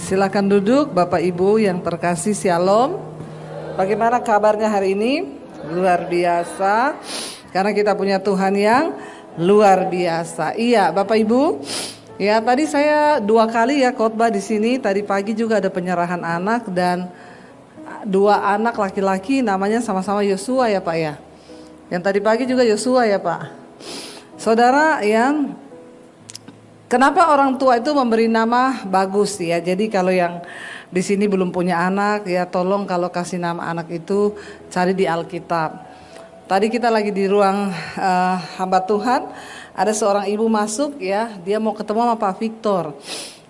Silakan duduk Bapak Ibu yang terkasih, Shalom. Bagaimana kabarnya hari ini? Luar biasa, karena kita punya Tuhan yang luar biasa. Iya Bapak Ibu, ya tadi saya 2 kali ya khotbah di sini. Tadi pagi juga ada penyerahan anak dan 2 anak laki-laki namanya sama-sama Yosua ya Pak ya. Yang tadi pagi juga Yosua ya Pak. Saudara yang kenapa orang tua itu memberi nama bagus ya? Jadi kalau yang di sini belum punya anak ya, tolong kalau kasih nama anak itu cari di Alkitab. Tadi kita lagi di ruang hamba Tuhan, ada seorang ibu masuk ya, dia mau ketemu sama Pak Victor.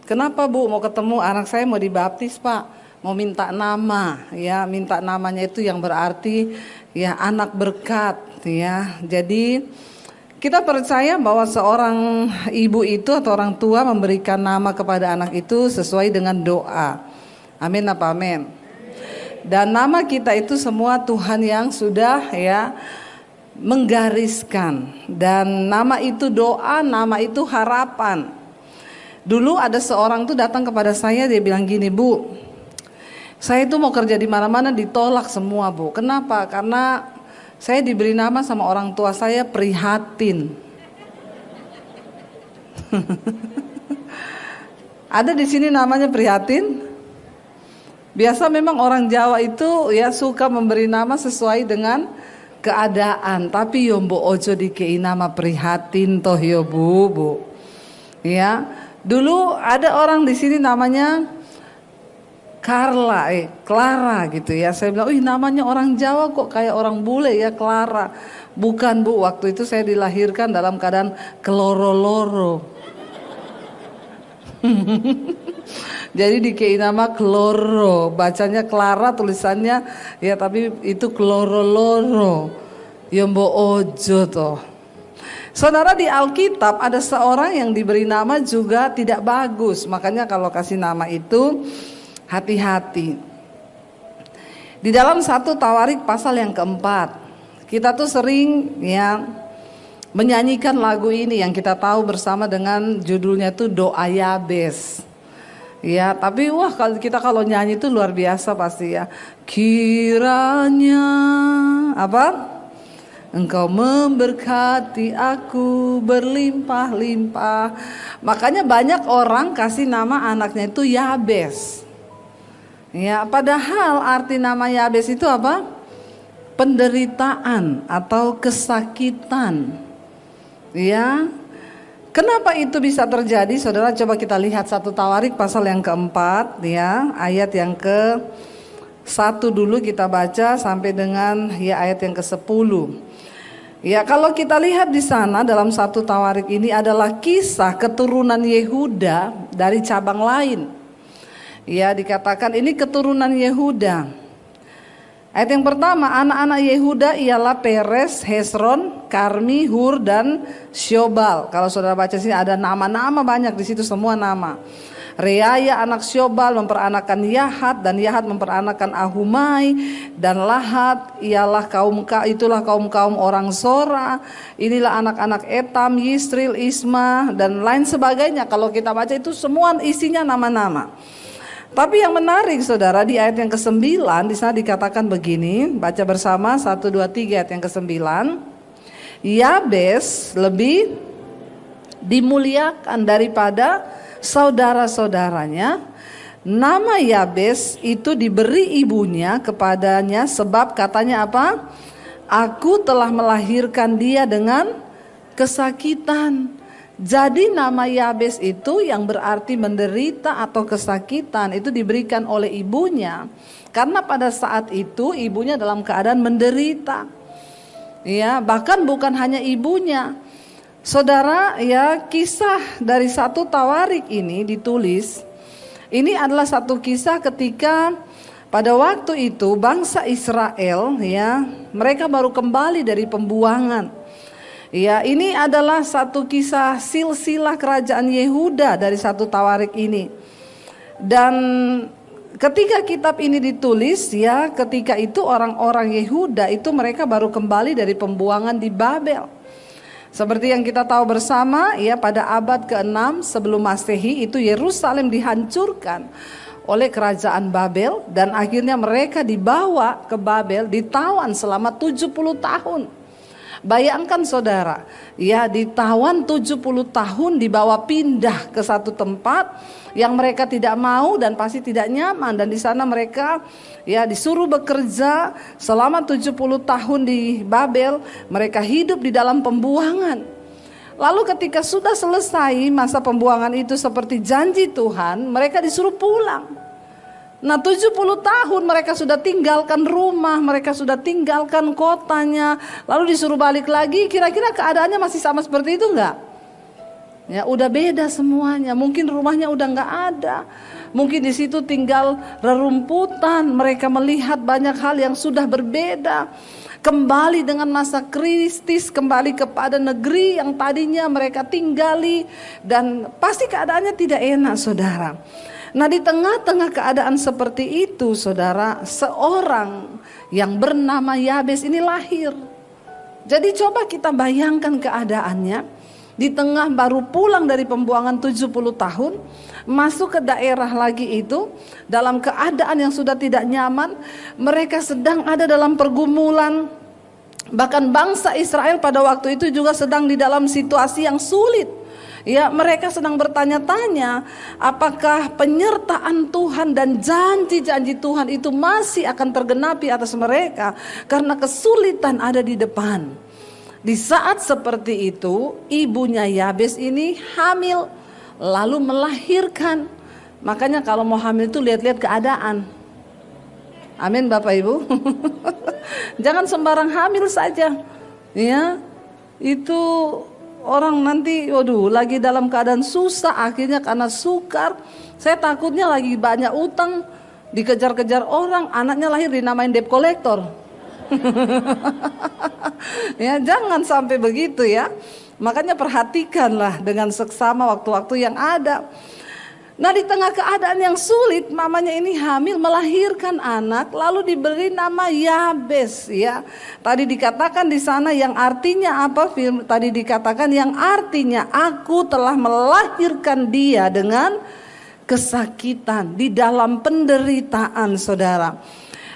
Kenapa Bu mau ketemu? Anak saya mau dibaptis Pak, mau minta nama ya, minta namanya itu yang berarti ya anak berkat ya. Jadi kita percaya bahwa seorang ibu itu atau orang tua memberikan nama kepada anak itu sesuai dengan doa. Amin apa amin. Dan nama kita itu semua Tuhan yang sudah ya menggariskan. Dan nama itu doa, nama itu harapan. Dulu ada seorang tuh datang kepada saya, dia bilang gini, Bu, saya itu mau kerja di mana-mana ditolak semua Bu. Kenapa? Karena saya diberi nama sama orang tua saya prihatin. Ada di sini namanya prihatin. Biasa memang orang Jawa itu ya suka memberi nama sesuai dengan keadaan. Tapi yo mbok ojo dikei nama prihatin toh yo Bu. Ya, dulu ada orang di sini namanya Clara gitu ya. Saya bilang, namanya orang Jawa kok kayak orang bule ya, Clara. Bukan Bu, waktu itu saya dilahirkan dalam keadaan keloro-loro. Jadi dikei nama Kloro, bacanya Clara, tulisannya ya tapi itu keloro-loro. Ya mbok ojo toh. Saudara, di Alkitab ada seorang yang diberi nama juga tidak bagus. Makanya kalau kasih nama itu hati-hati. Di dalam 1 Tawarik pasal yang keempat, kita tuh sering ya menyanyikan lagu ini yang kita tahu bersama dengan judulnya tuh Doa Yabes. Ya, tapi kalau nyanyi itu luar biasa pasti ya. Kiranya apa? Engkau memberkati aku berlimpah-limpah. Makanya banyak orang kasih nama anaknya itu Yabes. Ya, padahal arti nama Yabes itu apa? Penderitaan atau kesakitan. Ya. Kenapa itu bisa terjadi? Saudara, coba kita lihat 1 Tawarik pasal yang keempat ya, ayat yang ke-1 dulu kita baca sampai dengan ya ayat yang ke-10. Ya, kalau kita lihat di sana dalam 1 Tawarik ini adalah kisah keturunan Yehuda dari cabang lain. Ya, dikatakan ini keturunan Yehuda. Ayat yang pertama, anak-anak Yehuda ialah Peres, Hesron, Karmi, Hur, dan Syobal. Kalau saudara baca sini ada nama-nama banyak di situ, semua nama. Reaya anak Syobal memperanakan Yahat, dan Yahat memperanakan Ahumai, dan Lahat itulah kaum orang Sora. Inilah anak-anak Etam, Yisril, Isma, dan lain sebagainya. Kalau kita baca itu semua isinya nama-nama. Tapi yang menarik saudara, di ayat yang ke-9 di sana dikatakan begini, baca bersama 1, 2, 3 ayat yang ke-9. Yabes lebih dimuliakan daripada saudara-saudaranya. Nama Yabes itu diberi ibunya kepadanya sebab katanya apa? Aku telah melahirkan dia dengan kesakitan. Jadi nama Yabes itu yang berarti menderita atau kesakitan itu diberikan oleh ibunya. Karena pada saat itu ibunya dalam keadaan menderita. Ya, bahkan bukan hanya ibunya. Saudara, ya kisah dari 1 Tawarik ini ditulis. Ini adalah satu kisah ketika pada waktu itu bangsa Israel ya, mereka baru kembali dari pembuangan. Ya, ini adalah satu kisah silsilah kerajaan Yehuda dari 1 Tawarik ini. Dan ketika kitab ini ditulis ya, ketika itu orang-orang Yehuda itu mereka baru kembali dari pembuangan di Babel. Seperti yang kita tahu bersama ya, pada abad ke-6 sebelum Masehi itu Yerusalem dihancurkan oleh kerajaan Babel, dan akhirnya mereka dibawa ke Babel, ditawan selama 70 tahun. Bayangkan saudara, ya, ditawan 70 tahun, dibawa pindah ke satu tempat yang mereka tidak mau dan pasti tidak nyaman, dan di sana mereka ya disuruh bekerja selama 70 tahun di Babel. Mereka hidup di dalam pembuangan. Lalu ketika sudah selesai masa pembuangan itu seperti janji Tuhan, mereka disuruh pulang. Nah 70 tahun mereka sudah tinggalkan rumah, mereka sudah tinggalkan kotanya, lalu disuruh balik lagi. Kira-kira keadaannya masih sama seperti itu enggak? Ya udah beda semuanya, mungkin rumahnya udah enggak ada, mungkin di situ tinggal rerumputan. Mereka melihat banyak hal yang sudah berbeda. Kembali dengan masa kritis, kembali kepada negeri yang tadinya mereka tinggali, dan pasti keadaannya tidak enak saudara. Nah di tengah-tengah keadaan seperti itu saudara, seorang yang bernama Yabes ini lahir. Jadi coba kita bayangkan keadaannya. Di tengah baru pulang dari pembuangan 70 tahun, masuk ke daerah lagi itu dalam keadaan yang sudah tidak nyaman. Mereka sedang ada dalam pergumulan. Bahkan bangsa Israel pada waktu itu juga sedang di dalam situasi yang sulit. Ya, mereka sedang bertanya-tanya apakah penyertaan Tuhan dan janji-janji Tuhan itu masih akan tergenapi atas mereka, karena kesulitan ada di depan. Di saat seperti itu, ibunya Yabes ini hamil, lalu melahirkan. Makanya kalau mau hamil itu lihat-lihat keadaan. Amin Bapak Ibu. Jangan sembarang hamil saja. Ya, itu orang nanti waduh lagi dalam keadaan susah, akhirnya karena sukar. Saya takutnya lagi banyak utang, dikejar-kejar orang, anaknya lahir dinamain debt collector. Ya, jangan sampai begitu ya. Makanya perhatikanlah dengan seksama waktu-waktu yang ada. Nah di tengah keadaan yang sulit, mamanya ini hamil melahirkan anak, lalu diberi nama Yabes ya. Tadi dikatakan di sana yang artinya apa? Tadi dikatakan yang artinya aku telah melahirkan dia dengan kesakitan, di dalam penderitaan saudara.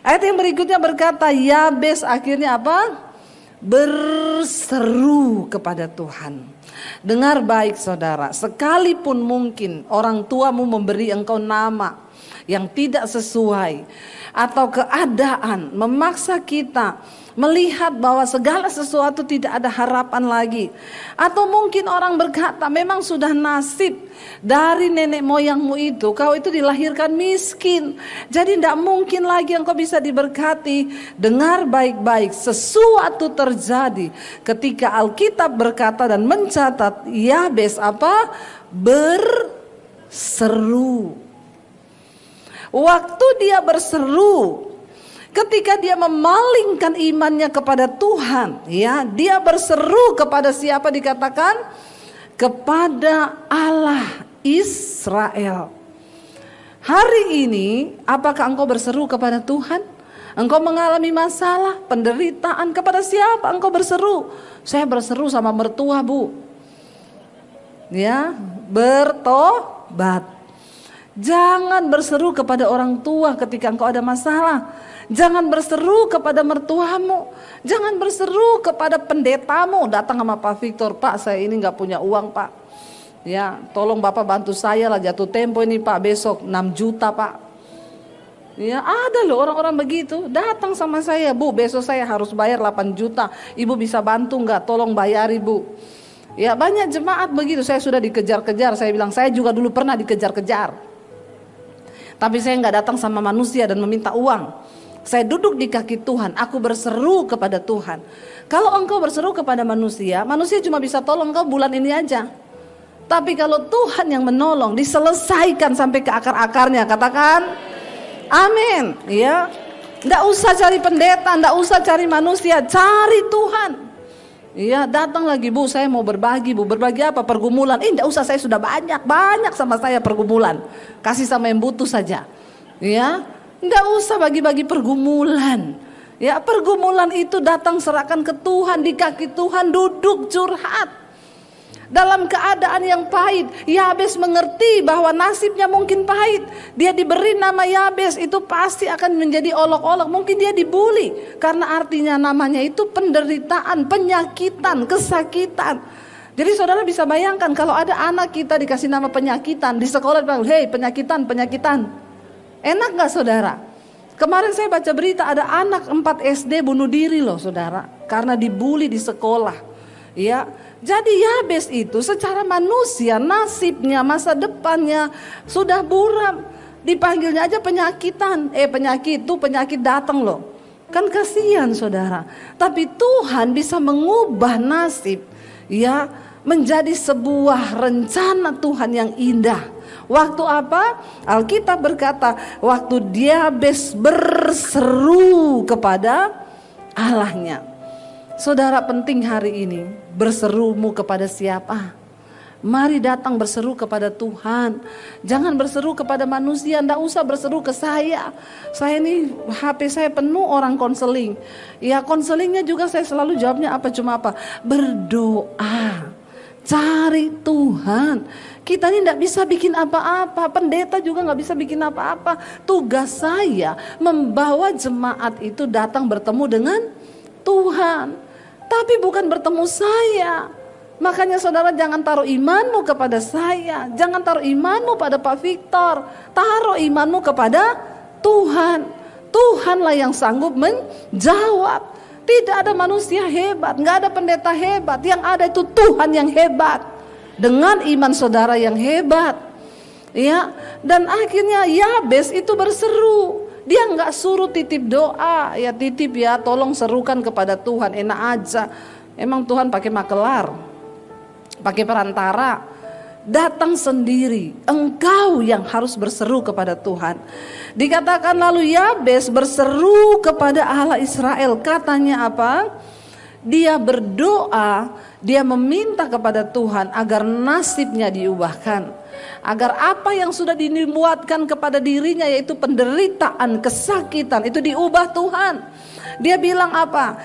Ayat yang berikutnya berkata Yabes akhirnya apa? Berseru kepada Tuhan. Dengar baik saudara, sekalipun mungkin orang tuamu memberi engkau nama yang tidak sesuai, atau keadaan memaksa kita melihat bahwa segala sesuatu tidak ada harapan lagi, atau mungkin orang berkata memang sudah nasib dari nenek moyangmu itu, kau itu dilahirkan miskin, jadi tidak mungkin lagi engkau bisa diberkati. Dengar baik-baik, sesuatu terjadi ketika Alkitab berkata dan mencatat Yabes apa? Berseru. Waktu dia berseru, ketika dia memalingkan imannya kepada Tuhan, ya, dia berseru kepada siapa dikatakan? Kepada Allah Israel. Hari ini, apakah engkau berseru kepada Tuhan? Engkau mengalami masalah, penderitaan, kepada siapa engkau berseru? Saya berseru sama mertua, Bu. Ya, bertobat. Jangan berseru kepada orang tua ketika engkau ada masalah. Jangan berseru kepada mertuamu. Jangan berseru kepada pendetamu. Datang sama Pak Victor, Pak saya ini gak punya uang Pak. Ya, tolong Bapak bantu saya lah, jatuh tempo ini Pak, besok 6 juta Pak. Ya, ada loh orang-orang begitu. Datang sama saya, Bu besok saya harus bayar 8 juta. Ibu bisa bantu gak? Tolong bayari Bu. Ya, banyak jemaat begitu. Saya sudah dikejar-kejar. Saya bilang saya juga dulu pernah dikejar-kejar. Tapi saya nggak datang sama manusia dan meminta uang. Saya duduk di kaki Tuhan, aku berseru kepada Tuhan. Kalau engkau berseru kepada manusia, manusia cuma bisa tolong engkau bulan ini aja. Tapi kalau Tuhan yang menolong, diselesaikan sampai ke akar-akarnya, katakan amin. Ya, nggak usah cari pendeta, nggak usah cari manusia, cari Tuhan. Iya, datang lagi Bu, saya mau berbagi Bu. Berbagi apa? Pergumulan. Enggak usah, saya sudah banyak sama saya pergumulan. Kasih sama yang butuh saja. Ya, enggak usah bagi-bagi pergumulan. Ya, pergumulan itu datang serahkan ke Tuhan, di kaki Tuhan, duduk curhat. dalam keadaan yang pahit. Yabes mengerti bahwa nasibnya mungkin pahit. Dia diberi nama Yabes, itu pasti akan menjadi olok-olok. Mungkin dia dibully karena artinya namanya itu penderitaan, penyakitan, kesakitan. Jadi saudara bisa bayangkan kalau ada anak kita dikasih nama penyakitan, di sekolah bilang, "Hei, penyakitan, penyakitan." Enak gak saudara? Kemarin saya baca berita ada anak 4 SD bunuh diri loh saudara, karena dibully di sekolah. Ya, jadi Yabes itu secara manusia nasibnya, masa depannya sudah buram. Dipanggilnya aja penyakitan. Penyakit itu penyakit datang loh. Kan kasihan saudara. Tapi Tuhan bisa mengubah nasib ya menjadi sebuah rencana Tuhan yang indah. Waktu apa? Alkitab berkata, waktu Yabes berseru kepada Allahnya. Saudara, penting hari ini berserumu kepada siapa? Mari datang berseru kepada Tuhan. Jangan berseru kepada manusia. Tidak usah berseru ke saya. Saya ini HP saya penuh orang konseling. Ya konselingnya juga saya selalu jawabnya apa? Cuma apa? Berdoa. Cari Tuhan. Kita ini tidak bisa bikin apa-apa. Pendeta juga nggak bisa bikin apa-apa. Tugas saya membawa jemaat itu datang bertemu dengan Tuhan. Tapi bukan bertemu saya. Makanya saudara jangan taruh imanmu kepada saya. Jangan taruh imanmu pada Pak Victor. Taruh imanmu kepada Tuhan. Tuhanlah yang sanggup menjawab. Tidak ada manusia hebat, nggak ada pendeta hebat. Yang ada itu Tuhan yang hebat. Dengan iman saudara yang hebat. Ya, dan akhirnya Yabes itu berseru. Dia nggak suruh titip doa, ya titip ya, tolong serukan kepada Tuhan, enak aja. Emang Tuhan pakai makelar, pakai perantara. Datang sendiri, engkau yang harus berseru kepada Tuhan. Dikatakan lalu Yabes berseru kepada Allah Israel. Katanya apa? Dia berdoa, dia meminta kepada Tuhan agar nasibnya diubahkan. Agar apa yang sudah dibuatkan kepada dirinya, yaitu penderitaan, kesakitan, itu diubah Tuhan. Dia bilang apa?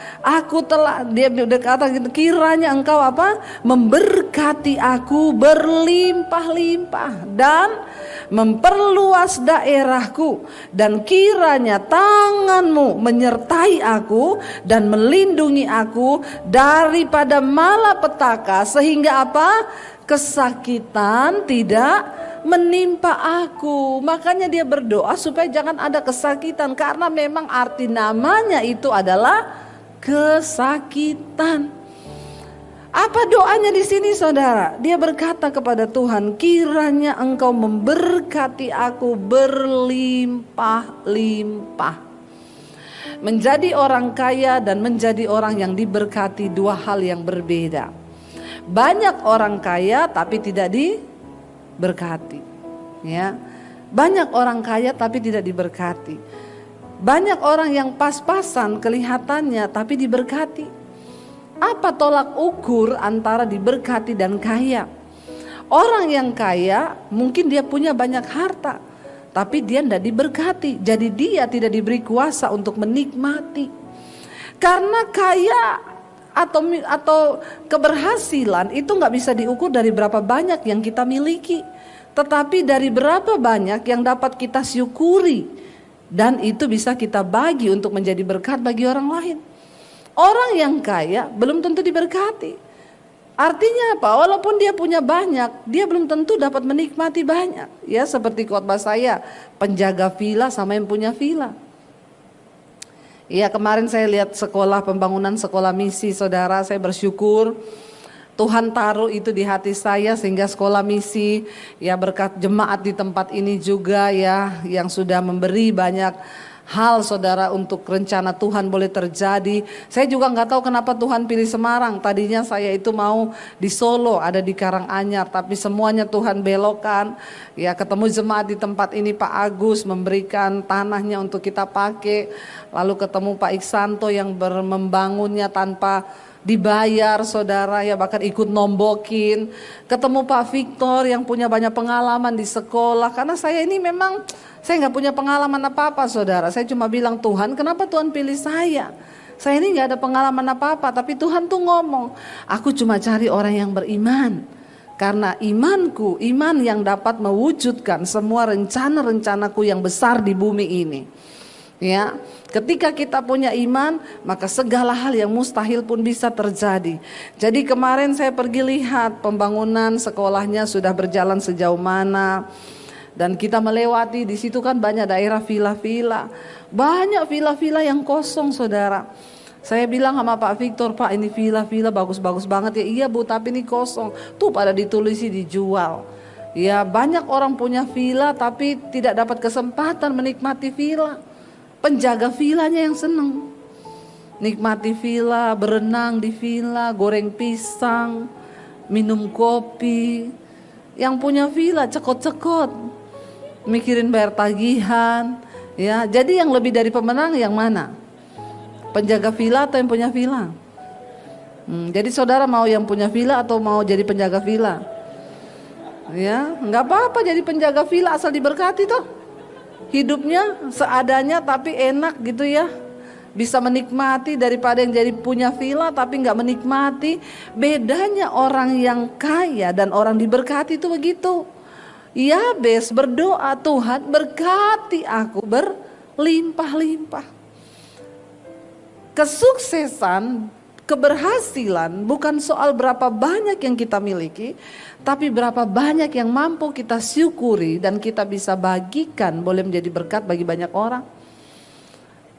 Dia berkata kiranya engkau apa? Memberkati aku berlimpah-limpah dan memperluas daerahku, dan kiranya tanganmu menyertai aku dan melindungi aku daripada malapetaka, sehingga apa? Kesakitan tidak menimpa aku. Makanya dia berdoa supaya jangan ada kesakitan, karena memang arti namanya itu adalah kesakitan. Apa doanya di sini saudara? Dia berkata kepada Tuhan, kiranya engkau memberkati aku berlimpah-limpah. Menjadi orang kaya dan menjadi orang yang diberkati dua hal yang berbeda. Banyak orang kaya tapi tidak diberkati, ya. Banyak orang kaya tapi tidak diberkati. Banyak orang yang pas-pasan kelihatannya tapi diberkati. Apa tolak ukur antara diberkati dan kaya? Orang yang kaya mungkin dia punya banyak harta, tapi dia tidak diberkati. Jadi dia tidak diberi kuasa untuk menikmati. Karena kaya atau keberhasilan itu nggak bisa diukur dari berapa banyak yang kita miliki, tetapi dari berapa banyak yang dapat kita syukuri, dan itu bisa kita bagi untuk menjadi berkat bagi orang lain. Orang yang kaya belum tentu diberkati. Artinya apa? Walaupun dia punya banyak, dia belum tentu dapat menikmati banyak. Ya, seperti khotbah saya, penjaga villa sama yang punya villa. Ya, kemarin saya lihat pembangunan sekolah misi saudara, saya bersyukur Tuhan taruh itu di hati saya sehingga sekolah misi, ya berkat jemaat di tempat ini juga ya yang sudah memberi banyak hal saudara untuk rencana Tuhan boleh terjadi. Saya juga nggak tahu kenapa Tuhan pilih Semarang. Tadinya saya itu mau di Solo, ada di Karanganyar, tapi semuanya Tuhan belokkan. Ya, ketemu jemaat di tempat ini, Pak Agus memberikan tanahnya untuk kita pakai. Lalu ketemu Pak Iksanto yang membangunnya tanpa dibayar saudara, ya bahkan ikut nombokin. Ketemu Pak Victor yang punya banyak pengalaman di sekolah. Karena saya ini memang saya nggak punya pengalaman apa-apa saudara. Saya cuma bilang, Tuhan kenapa Tuhan pilih saya? Saya ini nggak ada pengalaman apa-apa, tapi Tuhan tuh ngomong, aku cuma cari orang yang beriman. Karena imanku, iman yang dapat mewujudkan semua rencana-rencanaku yang besar di bumi ini. Ya, ketika kita punya iman, maka segala hal yang mustahil pun bisa terjadi. Jadi kemarin saya pergi lihat pembangunan sekolahnya sudah berjalan sejauh mana. Dan kita melewati di situ kan banyak daerah villa-villa. Banyak villa-villa yang kosong, saudara. Saya bilang sama Pak Victor, Pak ini villa-villa bagus-bagus banget ya. Iya Bu, tapi ini kosong. Tuh pada ditulisi dijual. Ya banyak orang punya villa tapi tidak dapat kesempatan menikmati villa. Penjaga villanya yang seneng. Nikmati villa, berenang di villa, goreng pisang, minum kopi. Yang punya villa cekot-cekot. Mikirin bayar tagihan. Ya, jadi yang lebih dari pemenang yang mana? Penjaga villa atau yang punya villa? Jadi saudara mau yang punya villa atau mau jadi penjaga villa? Ya, nggak apa-apa jadi penjaga villa asal diberkati toh. Hidupnya seadanya tapi enak gitu ya. Bisa menikmati daripada yang jadi punya villa tapi nggak menikmati. Bedanya orang yang kaya dan orang diberkati itu begitu. Yabes berdoa, Tuhan berkati aku berlimpah-limpah. Kesuksesan, keberhasilan bukan soal berapa banyak yang kita miliki, tapi berapa banyak yang mampu kita syukuri dan kita bisa bagikan, boleh menjadi berkat bagi banyak orang.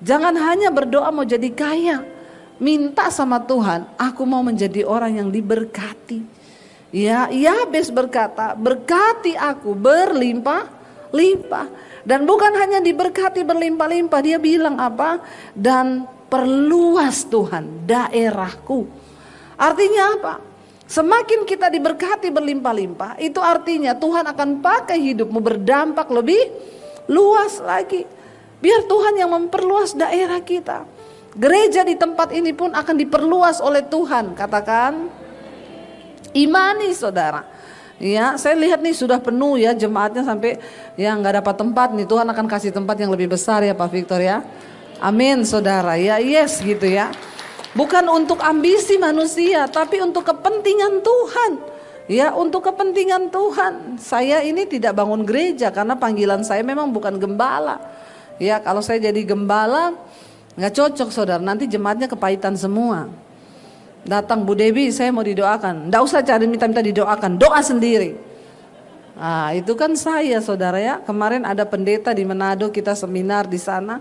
Jangan hanya berdoa mau jadi kaya, minta sama Tuhan, aku mau menjadi orang yang diberkati. Ya, Yabes berkata, berkati aku berlimpah-limpah. Dan bukan hanya diberkati berlimpah-limpah, dia bilang apa? Dan perluas Tuhan daerahku. Artinya apa? Semakin kita diberkati berlimpah-limpah, itu artinya Tuhan akan pakai hidupmu berdampak lebih luas lagi. Biar Tuhan yang memperluas daerah kita. Gereja di tempat ini pun akan diperluas oleh Tuhan. Katakan, imani saudara. Ya, saya lihat nih sudah penuh ya jemaatnya sampai yang nggak dapat tempat nih. Tuhan akan kasih tempat yang lebih besar ya Pak Victor ya. Amin saudara ya, yes gitu ya. Bukan untuk ambisi manusia tapi untuk kepentingan Tuhan. Ya, untuk kepentingan Tuhan. Saya ini tidak bangun gereja karena panggilan saya memang bukan gembala. Ya, kalau saya jadi gembala nggak cocok saudara, nanti jemaatnya kepahitan semua. Datang Bu Dewi saya mau didoakan, nggak usah cari minta-minta didoakan, doa sendiri. Nah itu kan saya saudara ya. Kemarin ada pendeta di Manado, kita seminar di sana.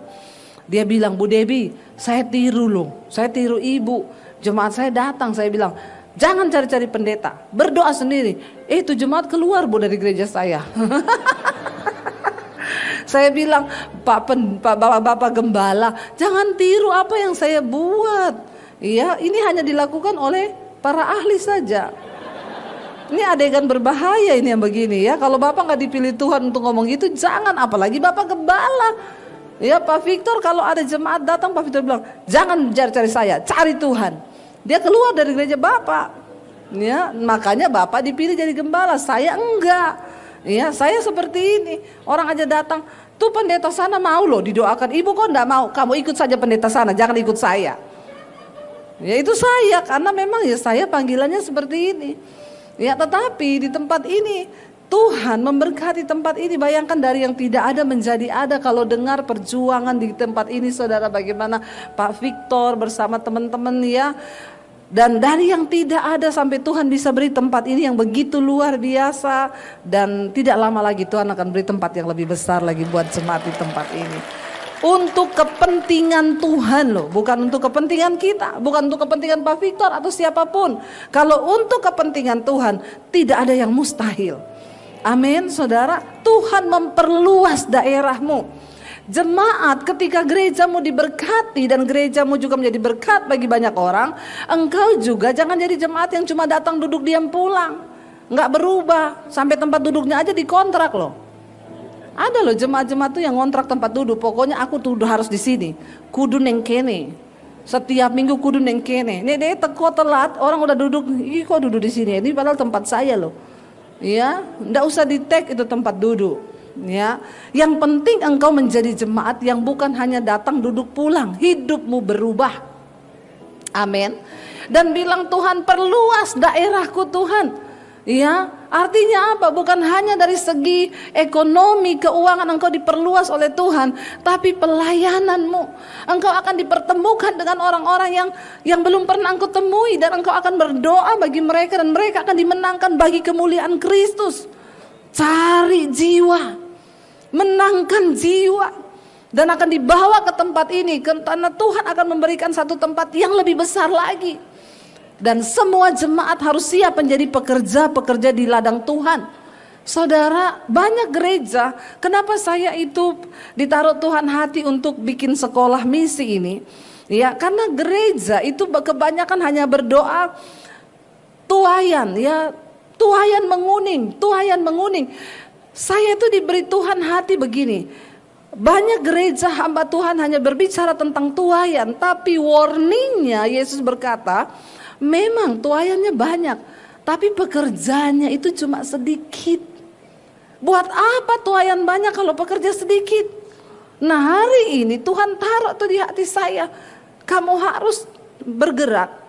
Dia bilang, Bu Dewi, saya tiru loh, saya tiru ibu. Jemaat saya datang, saya bilang, jangan cari-cari pendeta, berdoa sendiri. Itu jemaat keluar Bu dari gereja saya. Saya bilang, Bapak Gembala, jangan tiru apa yang saya buat. Iya, ini hanya dilakukan oleh para ahli saja. Ini adegan berbahaya ini yang begini ya. Kalau Bapak nggak dipilih Tuhan untuk ngomong gitu, jangan, apalagi Bapak Gembala. Ya Pak Victor, kalau ada jemaat datang Pak Victor bilang, jangan cari-cari saya, cari Tuhan. Dia keluar dari gereja Bapak. Ya, makanya Bapak dipilih jadi gembala, saya enggak. Ya, saya seperti ini. Orang aja datang, tuh pendeta sana mau loh didoakan. Ibu kok enggak mau? Kamu ikut saja pendeta sana, jangan ikut saya. Ya itu saya, karena memang ya saya panggilannya seperti ini. Ya tetapi di tempat ini Tuhan memberkati tempat ini. Bayangkan dari yang tidak ada menjadi ada. Kalau dengar perjuangan di tempat ini saudara, bagaimana Pak Victor bersama teman-teman ya. Dan dari yang tidak ada sampai Tuhan bisa beri tempat ini yang begitu luar biasa. Dan tidak lama lagi Tuhan akan beri tempat yang lebih besar lagi buat jemaat di tempat ini. Untuk kepentingan Tuhan loh, bukan untuk kepentingan kita, bukan untuk kepentingan Pak Victor atau siapapun. Kalau untuk kepentingan Tuhan, tidak ada yang mustahil. Amin saudara, Tuhan memperluas daerahmu. Jemaat, ketika gerejamu diberkati dan gerejamu juga menjadi berkat bagi banyak orang, engkau juga jangan jadi jemaat yang cuma datang duduk diam pulang, nggak berubah, sampai tempat duduknya aja dikontrak loh. Ada loh jemaat-jemaat tuh yang ngontrak tempat duduk, pokoknya aku tuh harus di sini, kudu neng kene, setiap minggu kudu neng kene. Nih deh teko telat, orang udah duduk, ih kok duduk di sini? Ini padahal tempat saya loh. Ya, nggak usah di tag itu tempat duduk. Ya, yang penting engkau menjadi jemaat yang bukan hanya datang duduk pulang, hidupmu berubah. Amin. Dan bilang Tuhan perluas daerahku Tuhan. Ya, artinya apa? Bukan hanya dari segi ekonomi, keuangan engkau diperluas oleh Tuhan, tapi pelayananmu. Engkau akan dipertemukan dengan orang-orang yang belum pernah engkau temui, dan engkau akan berdoa bagi mereka, dan mereka akan dimenangkan bagi kemuliaan Kristus. Cari jiwa, menangkan jiwa, dan akan dibawa ke tempat ini, karena Tuhan akan memberikan satu tempat yang lebih besar lagi. Dan semua jemaat harus siap menjadi pekerja-pekerja di ladang Tuhan. Saudara, banyak gereja, kenapa saya itu ditaruh Tuhan hati untuk bikin sekolah misi ini? Ya, karena gereja itu kebanyakan hanya berdoa tuayan, ya, tuayan menguning. Saya itu diberi Tuhan hati begini. Banyak gereja hamba Tuhan hanya berbicara tentang tuayan, tapi warningnya Yesus berkata, memang tuayannya banyak, tapi pekerjaannya itu cuma sedikit. Buat apa tuayan banyak kalau pekerja sedikit? Nah, hari ini Tuhan taruh tuh di hati saya, kamu harus bergerak,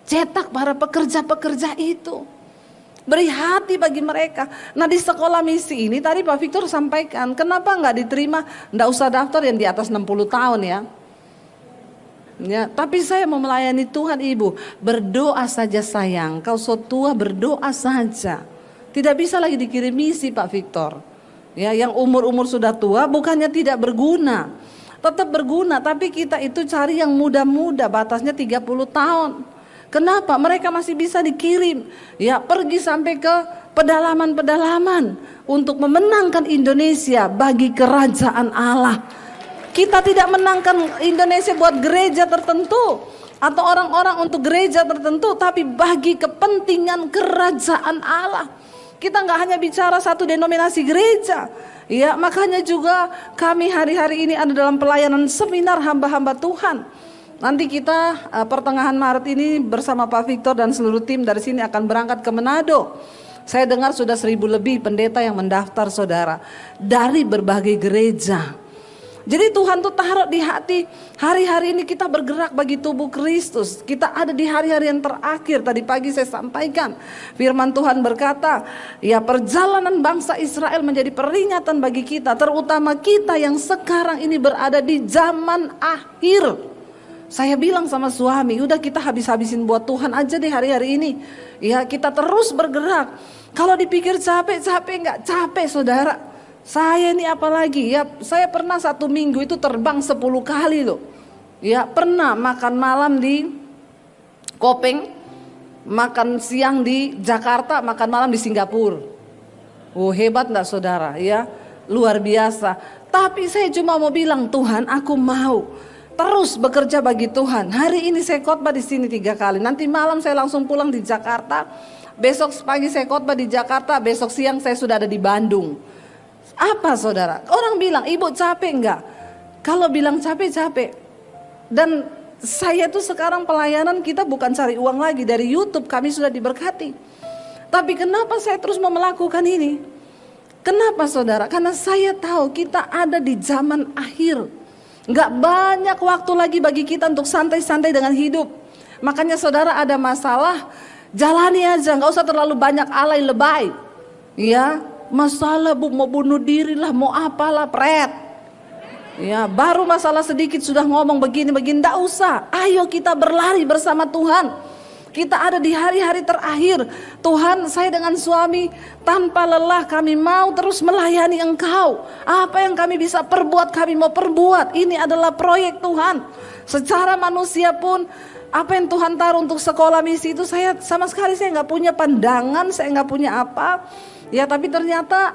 cetak para pekerja-pekerja itu, beri hati bagi mereka. Nah, di sekolah misi ini tadi Pak Victor sampaikan, kenapa nggak diterima, nggak usah daftar yang di atas 60 tahun ya. Ya, tapi saya mau melayani Tuhan, Ibu. Berdoa saja sayang. Kau so tua, berdoa saja. Tidak bisa lagi dikirim misi Pak Victor. Ya, yang umur-umur sudah tua bukannya tidak berguna. Tetap berguna, tapi kita itu cari yang muda-muda, batasnya 30 tahun. Kenapa? Mereka masih bisa dikirim. Ya, pergi sampai ke pedalaman-pedalaman untuk memenangkan Indonesia bagi kerajaan Allah. Kita tidak menangkan Indonesia buat gereja tertentu atau orang-orang untuk gereja tertentu, tapi bagi kepentingan kerajaan Allah. Kita nggak hanya bicara satu denominasi gereja, ya, makanya juga kami hari-hari ini ada dalam pelayanan seminar hamba-hamba Tuhan. Nanti kita pertengahan Maret ini bersama Pak Victor dan seluruh tim dari sini akan berangkat ke Manado. Saya dengar sudah 1.000 lebih pendeta yang mendaftar, saudara, dari berbagai gereja. Jadi Tuhan tuh taruh di hati, hari-hari ini kita bergerak bagi tubuh Kristus. Kita ada di hari-hari yang terakhir. Tadi pagi saya sampaikan, firman Tuhan berkata, ya, perjalanan bangsa Israel menjadi peringatan bagi kita, terutama kita yang sekarang ini berada di zaman akhir. Saya bilang sama suami, udah kita habis-habisin buat Tuhan aja deh hari-hari ini. Ya, kita terus bergerak. Kalau dipikir capek nggak capek, saudara. Saya ini apalagi, ya, saya pernah 1 minggu itu terbang 10 kali loh. Ya, pernah makan malam di Kopeng, makan siang di Jakarta, makan malam di Singapura. Oh, hebat enggak saudara, ya, luar biasa. Tapi saya cuma mau bilang, Tuhan, aku mau terus bekerja bagi Tuhan. Hari ini saya khotbah di sini 3 kali. Nanti malam saya langsung pulang di Jakarta. Besok pagi saya khotbah di Jakarta. Besok siang saya sudah ada di Bandung. Apa saudara? Orang bilang, Ibu capek enggak? Kalau bilang capek. Dan saya tuh sekarang pelayanan kita bukan cari uang lagi. Dari YouTube kami sudah diberkati. Tapi kenapa saya terus mau melakukan ini? Kenapa saudara? Karena saya tahu kita ada di zaman akhir. Enggak banyak waktu lagi bagi kita untuk santai-santai dengan hidup. Makanya saudara ada masalah, jalani aja, enggak usah terlalu banyak alay lebay. Ya, masalah mau bunuh diri lah, mau apalah, pret. Ya, baru masalah sedikit sudah ngomong begini, enggak usah. Ayo kita berlari bersama Tuhan. Kita ada di hari-hari terakhir. Tuhan, saya dengan suami tanpa lelah kami mau terus melayani Engkau. Apa yang kami bisa perbuat, kami mau perbuat. Ini adalah proyek Tuhan. Secara manusia pun, apa yang Tuhan taruh untuk sekolah misi itu, saya sama sekali saya nggak punya pandangan, saya nggak punya apa. Ya, tapi ternyata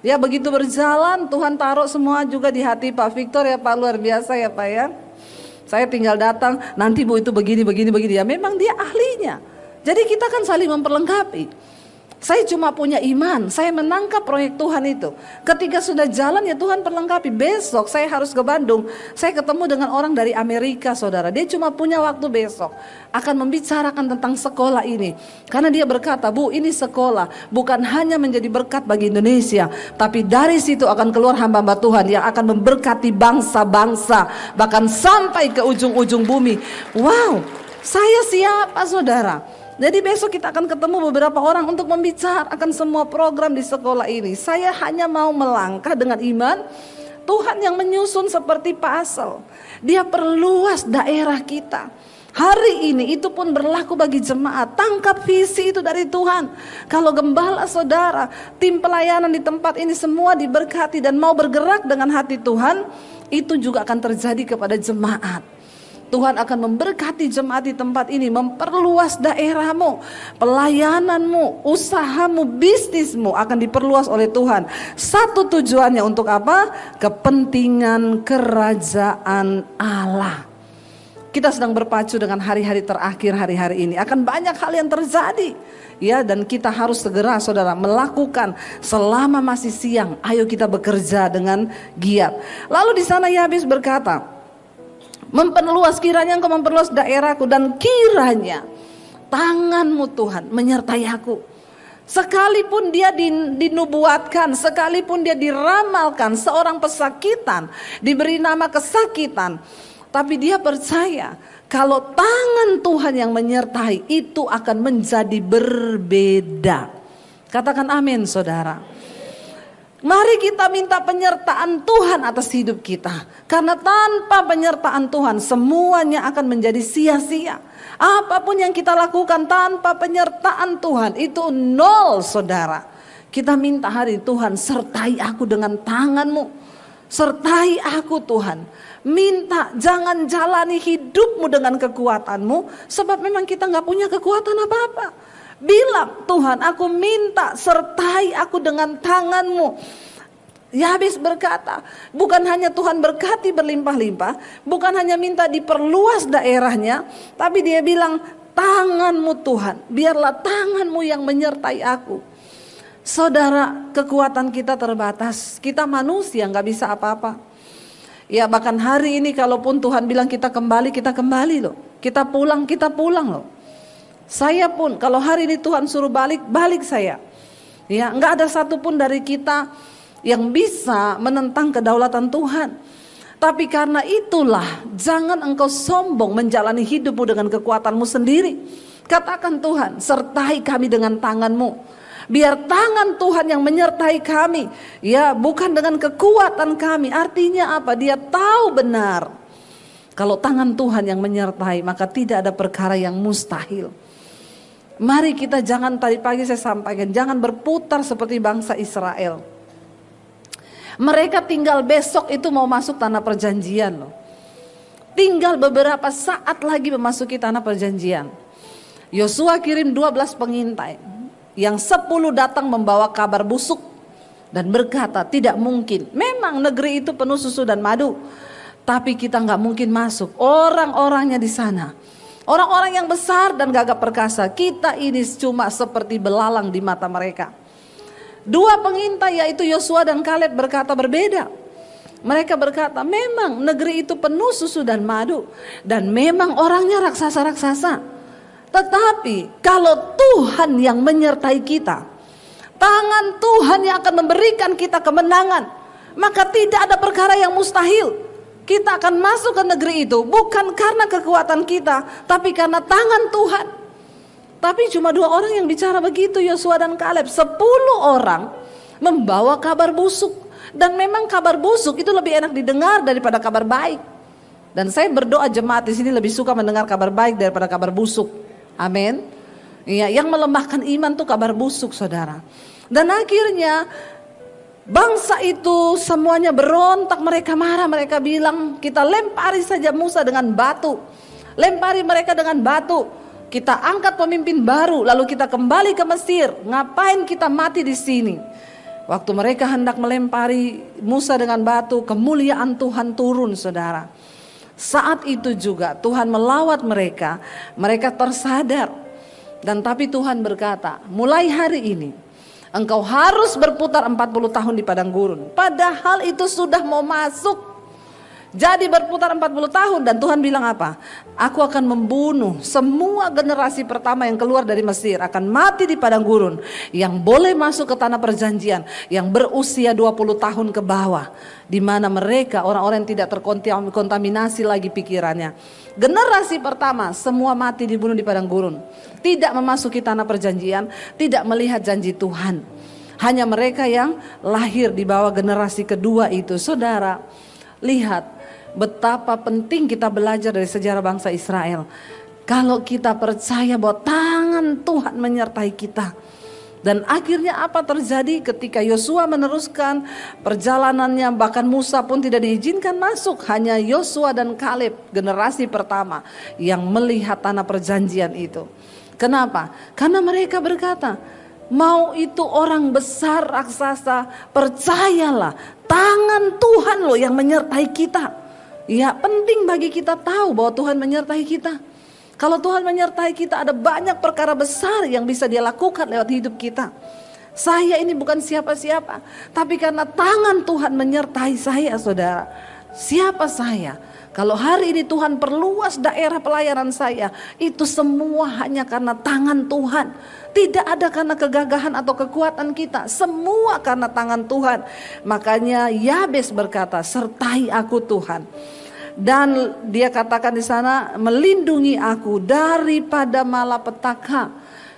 ya begitu berjalan, Tuhan taruh semua juga di hati Pak Victor, ya Pak, luar biasa ya Pak ya. Saya tinggal datang, nanti Bu itu begini. Ya memang dia ahlinya. Jadi kita kan saling memperlengkapi. Saya cuma punya iman, saya menangkap proyek Tuhan itu. Ketika sudah jalan ya Tuhan perlengkapi. Besok saya harus ke Bandung. Saya ketemu dengan orang dari Amerika saudara. Dia cuma punya waktu besok. Akan membicarakan tentang sekolah ini. Karena dia berkata, Bu, ini sekolah bukan hanya menjadi berkat bagi Indonesia. Tapi dari situ akan keluar hamba-hamba Tuhan yang akan memberkati bangsa-bangsa. Bahkan sampai ke ujung-ujung bumi. Wow, saya siapa saudara? Jadi besok kita akan ketemu beberapa orang untuk membicarakan semua program di sekolah ini. Saya hanya mau melangkah dengan iman. Tuhan yang menyusun seperti puzzle. Dia perluas daerah kita. Hari ini itu pun berlaku bagi jemaat. Tangkap visi itu dari Tuhan. Kalau gembala saudara, tim pelayanan di tempat ini semua diberkati dan mau bergerak dengan hati Tuhan, itu juga akan terjadi kepada jemaat. Tuhan akan memberkati jemaat di tempat ini, memperluas daerahmu, pelayananmu, usahamu, bisnismu akan diperluas oleh Tuhan. Satu tujuannya untuk apa? Kepentingan kerajaan Allah. Kita sedang berpacu dengan hari-hari terakhir, hari-hari ini akan banyak hal yang terjadi, ya, dan kita harus segera saudara melakukan selama masih siang. Ayo kita bekerja dengan giat. Lalu di sana Yabes berkata, memperluas, kiranya engkau memperluas daerahku, dan kiranya tanganmu Tuhan menyertai aku. Sekalipun dia dinubuatkan, sekalipun dia diramalkan seorang pesakitan, diberi nama kesakitan, tapi dia percaya kalau tangan Tuhan yang menyertai itu akan menjadi berbeda. Katakan amin saudara. Mari kita minta penyertaan Tuhan atas hidup kita. Karena tanpa penyertaan Tuhan semuanya akan menjadi sia-sia. Apapun yang kita lakukan tanpa penyertaan Tuhan itu nol saudara. Kita minta hari Tuhan, sertai aku dengan tanganmu. Sertai aku Tuhan. Minta jangan jalani hidupmu dengan kekuatanmu. Sebab memang kita gak punya kekuatan apa-apa. Bilang, Tuhan aku minta sertai aku dengan tanganmu. Yabes berkata, bukan hanya Tuhan berkati berlimpah-limpah, bukan hanya minta diperluas daerahnya, tapi dia bilang, tanganmu Tuhan, biarlah tanganmu yang menyertai aku. Saudara, kekuatan kita terbatas, kita manusia gak bisa apa-apa. Ya bahkan hari ini kalaupun Tuhan bilang kita kembali loh. Kita pulang loh. Saya pun kalau hari ini Tuhan suruh balik saya. Ya, enggak ada satupun dari kita yang bisa menentang kedaulatan Tuhan. Tapi karena itulah jangan engkau sombong menjalani hidupmu dengan kekuatanmu sendiri. Katakan Tuhan, sertai kami dengan tanganmu. Biar tangan Tuhan yang menyertai kami, ya bukan dengan kekuatan kami. Artinya apa? Dia tahu benar kalau tangan Tuhan yang menyertai, maka tidak ada perkara yang mustahil. Mari kita jangan, tadi pagi saya sampaikan, jangan berputar seperti bangsa Israel. Mereka tinggal besok itu mau masuk tanah perjanjian loh. Tinggal beberapa saat lagi memasuki tanah perjanjian. Yosua kirim 12 pengintai. Yang 10 datang membawa kabar busuk dan berkata tidak mungkin. Memang negeri itu penuh susu dan madu, tapi kita gak mungkin masuk. Orang-orangnya di sana, orang-orang yang besar dan gagah perkasa. Kita ini cuma seperti belalang di mata mereka. 2 pengintai yaitu Yosua dan Kaleb berkata berbeda. Mereka berkata memang negeri itu penuh susu dan madu, dan memang orangnya raksasa-raksasa. Tetapi kalau Tuhan yang menyertai kita, tangan Tuhan yang akan memberikan kita kemenangan, maka tidak ada perkara yang mustahil. Kita akan masuk ke negeri itu bukan karena kekuatan kita, tapi karena tangan Tuhan. Tapi cuma 2 orang yang bicara begitu, Yosua dan Kaleb. 10 orang membawa kabar busuk. Dan memang kabar busuk itu lebih enak didengar daripada kabar baik. Dan saya berdoa jemaat di sini lebih suka mendengar kabar baik daripada kabar busuk. Amin. Ya, yang melemahkan iman tuh kabar busuk saudara. Dan akhirnya bangsa itu semuanya berontak, mereka marah, mereka bilang kita lempari saja Musa dengan batu. Lempari mereka dengan batu. Kita angkat pemimpin baru lalu kita kembali ke Mesir. Ngapain kita mati di sini? Waktu mereka hendak melempari Musa dengan batu, kemuliaan Tuhan turun saudara. Saat itu juga Tuhan melawat mereka, mereka tersadar. Dan tapi Tuhan berkata, mulai hari ini engkau harus berputar 40 tahun di padang gurun. Padahal itu sudah mau masuk. Jadi berputar 40 tahun dan Tuhan bilang apa? Aku akan membunuh semua generasi pertama yang keluar dari Mesir, akan mati di padang gurun, yang boleh masuk ke tanah perjanjian, yang berusia 20 tahun ke bawah, di mana mereka orang-orang yang tidak terkontaminasi lagi pikirannya. Generasi pertama semua mati dibunuh di padang gurun, tidak memasuki tanah perjanjian, tidak melihat janji Tuhan. Hanya mereka yang lahir di bawah generasi kedua itu. Saudara, lihat betapa penting kita belajar dari sejarah bangsa Israel. Kalau kita percaya bahwa tangan Tuhan menyertai kita. Dan akhirnya apa terjadi ketika Yosua meneruskan perjalanannya, bahkan Musa pun tidak diizinkan masuk. Hanya Yosua dan Kaleb generasi pertama yang melihat tanah perjanjian itu. Kenapa? Karena mereka berkata, mau itu orang besar raksasa, percayalah tangan Tuhan loh yang menyertai kita. Ya, penting bagi kita tahu bahwa Tuhan menyertai kita. Kalau Tuhan menyertai kita, ada banyak perkara besar yang bisa Dia lakukan lewat hidup kita. Saya ini bukan siapa-siapa, tapi karena tangan Tuhan menyertai saya, saudara. Siapa saya? Kalau hari ini Tuhan perluas daerah pelayanan saya, itu semua hanya karena tangan Tuhan. Tidak ada karena kegagahan atau kekuatan kita, semua karena tangan Tuhan. Makanya Yabes berkata, sertai aku Tuhan. Dan dia katakan di sana, melindungi aku daripada malapetaka.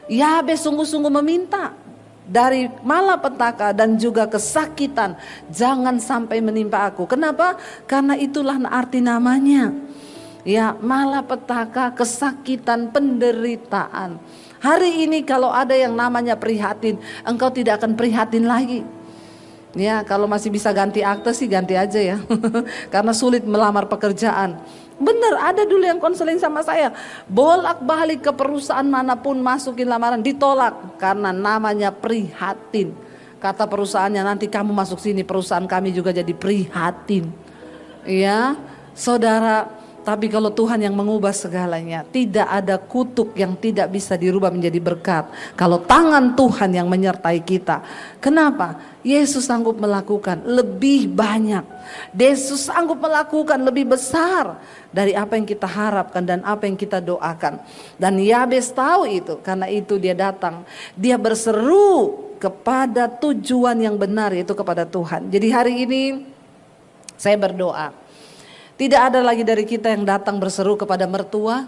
Yabes sungguh-sungguh meminta dari malapetaka dan juga kesakitan, jangan sampai menimpa aku. Kenapa? Karena itulah arti namanya. Ya, malapetaka, kesakitan, penderitaan. Hari ini kalau ada yang namanya prihatin, engkau tidak akan prihatin lagi. Ya, kalau masih bisa ganti akte sih ganti aja ya. Karena sulit melamar pekerjaan. Benar, ada dulu yang konseling sama saya, bolak-balik ke perusahaan manapun masukin lamaran ditolak karena namanya prihatin. Kata perusahaannya, nanti kamu masuk sini perusahaan kami juga jadi prihatin. Ya, saudara. Tapi kalau Tuhan yang mengubah segalanya, tidak ada kutuk yang tidak bisa dirubah menjadi berkat. Kalau tangan Tuhan yang menyertai kita. Kenapa? Yesus sanggup melakukan lebih banyak. Yesus sanggup melakukan lebih besar dari apa yang kita harapkan dan apa yang kita doakan. Dan Yabes tahu itu, karena itu dia datang. Dia berseru kepada tujuan yang benar, yaitu kepada Tuhan. Jadi hari ini saya berdoa. Tidak ada lagi dari kita yang datang berseru kepada mertua,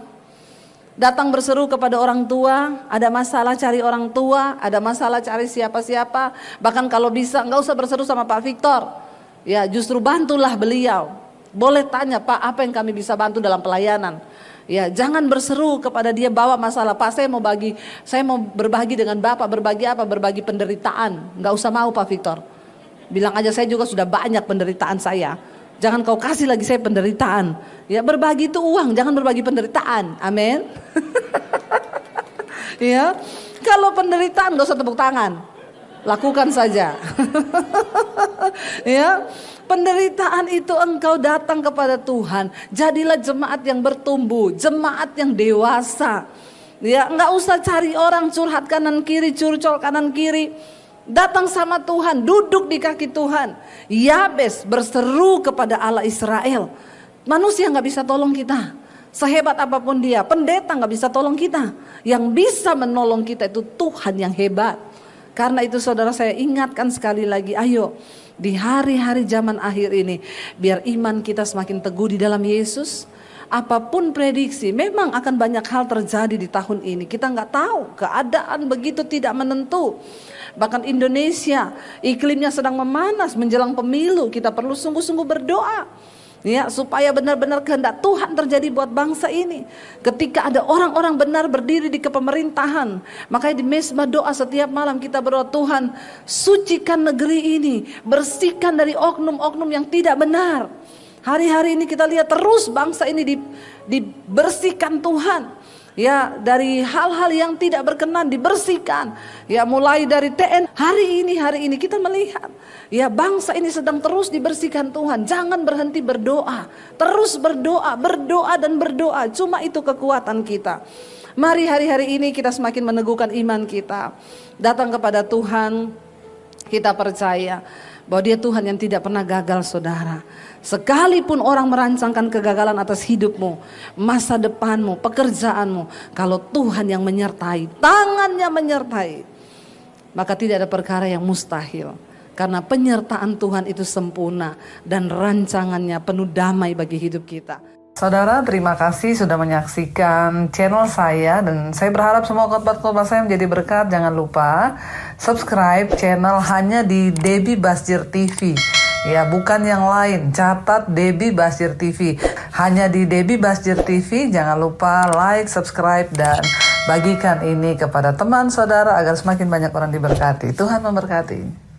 datang berseru kepada orang tua, ada masalah cari orang tua, ada masalah cari siapa-siapa. Bahkan kalau bisa enggak usah berseru sama Pak Victor. Ya, justru bantulah beliau. Boleh tanya, Pak, apa yang kami bisa bantu dalam pelayanan? Ya, jangan berseru kepada dia bawa masalah. Pak, saya mau berbagi dengan Bapak, berbagi apa? Berbagi penderitaan. Enggak usah mau Pak Victor. Bilang aja saya juga sudah banyak penderitaan saya. Jangan kau kasih lagi saya penderitaan. Ya, berbagi itu uang, jangan berbagi penderitaan. Amin. Ya, kalau penderitaan gak usah tepuk tangan, lakukan saja. Ya, penderitaan itu engkau datang kepada Tuhan. Jadilah jemaat yang bertumbuh, jemaat yang dewasa. Ya, nggak usah cari orang curhat kanan kiri, curcol kanan kiri. Datang sama Tuhan, duduk di kaki Tuhan. Yabes berseru kepada Allah Israel. Manusia gak bisa tolong kita, sehebat apapun dia. Pendeta gak bisa tolong kita. Yang bisa menolong kita itu Tuhan yang hebat. Karena itu saudara, saya ingatkan sekali lagi, ayo di hari-hari zaman akhir ini, biar iman kita semakin teguh di dalam Yesus. Apapun prediksi, memang akan banyak hal terjadi di tahun ini. Kita nggak tahu, keadaan begitu tidak menentu. Bahkan Indonesia, iklimnya sedang memanas menjelang pemilu. Kita perlu sungguh-sungguh berdoa, ya, supaya benar-benar kehendak Tuhan terjadi buat bangsa ini. Ketika ada orang-orang benar berdiri di kepemerintahan, makanya di mesbah doa setiap malam kita berdoa, Tuhan sucikan negeri ini, bersihkan dari oknum-oknum yang tidak benar. Hari-hari ini kita lihat terus bangsa ini dibersihkan Tuhan. Ya, dari hal-hal yang tidak berkenan dibersihkan. Ya, mulai dari TN. Hari ini kita melihat, ya, bangsa ini sedang terus dibersihkan Tuhan. Jangan berhenti berdoa. Terus berdoa dan berdoa. Cuma itu kekuatan kita. Mari hari-hari ini kita semakin meneguhkan iman kita. Datang kepada Tuhan, kita percaya bahwa Dia Tuhan yang tidak pernah gagal, saudara. Sekalipun orang merancangkan kegagalan atas hidupmu, masa depanmu, pekerjaanmu, kalau Tuhan yang menyertai, tangannya menyertai, maka tidak ada perkara yang mustahil. Karena penyertaan Tuhan itu sempurna dan rancangannya penuh damai bagi hidup kita. Saudara, terima kasih sudah menyaksikan channel saya, dan saya berharap semua khotbah-khotbah saya menjadi berkat. Jangan lupa subscribe channel hanya di Debbie Basjir TV. Ya, bukan yang lain. Catat Debbie Basjir TV. Hanya di Debbie Basjir TV. Jangan lupa like, subscribe, dan bagikan ini kepada teman saudara agar semakin banyak orang diberkati. Tuhan memberkati.